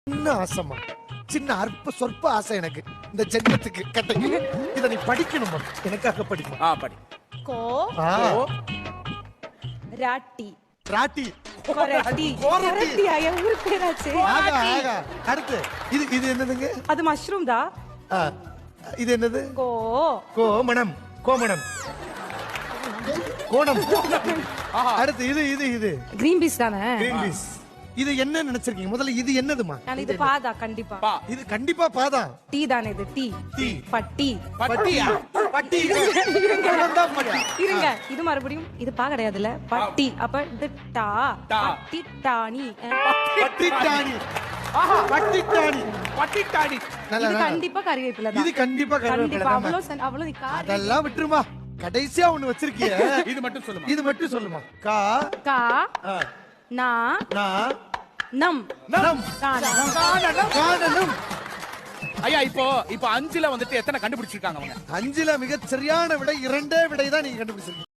சின்ன ஆசைமா, சின்ன அற்ப சொற்ப ஆசை எனக்கு இந்த ஜென்மத்துக்கு கட்டை. இத நீ படிக்கணும், எனக்காக படிக்கணும். படி. கோ ராட்டி ராட்டி கொரட்டி கோரட்டி. கொரட்டியா ஊர் பேராச்சு. ஆகா ஆகா. அடுத்து இது என்னதுங்க? அது மஷ்ரூம் தான். ஆ, இது என்னது? கோ கோமணம். கோமணம் கோணம். அடுத்து இது கிரீன் பீஸ் தானே. Green peas. இது என்ன நினைச்சிருக்கீங்க? முதல்ல இது என்னதுமா? நான் இது பாதா கண்டிப்பா. இது கண்டிப்பா பாதா. டீ தானே இது. Tea tea. பட்டி. பட்டியா? பட்டி. கோணம்தான் பட்டி. இருங்க இது மறுபடியும் இது பா கிடையாதுல. பட்டி அப்ப இது டா. பட்டி டாணி. பட்டிட்டாணி. பட்டிட்டாணி. பட்டிட்டாடி. நல்லா இது நல்லா. கண்டிப்பா கறிவேப்பிலை தான். இது கண்டிப்பா கண்டிப்பா கருவேப்பிலை. அவ்வளவு நீ கார். அதெல்லாம் விட்டுருமா. கடைசியா ஒண்ணு வச்சிருக்கிய. இது மட்டும் சொல்லுமா. இது மட்டும் சொல்லுமா. கா கா ஆ, நா நா நம் நம் காணம். காணலும். ஐயா இப்போ 5ல வந்துட்டு எத்தனை கண்டுபிடிச்சிருக்காங்க அவங்க? 5ல மிகச் சரியான விடை 2 விடை தான் நீங்க கண்டுபிடிச்சிருக்கீங்க.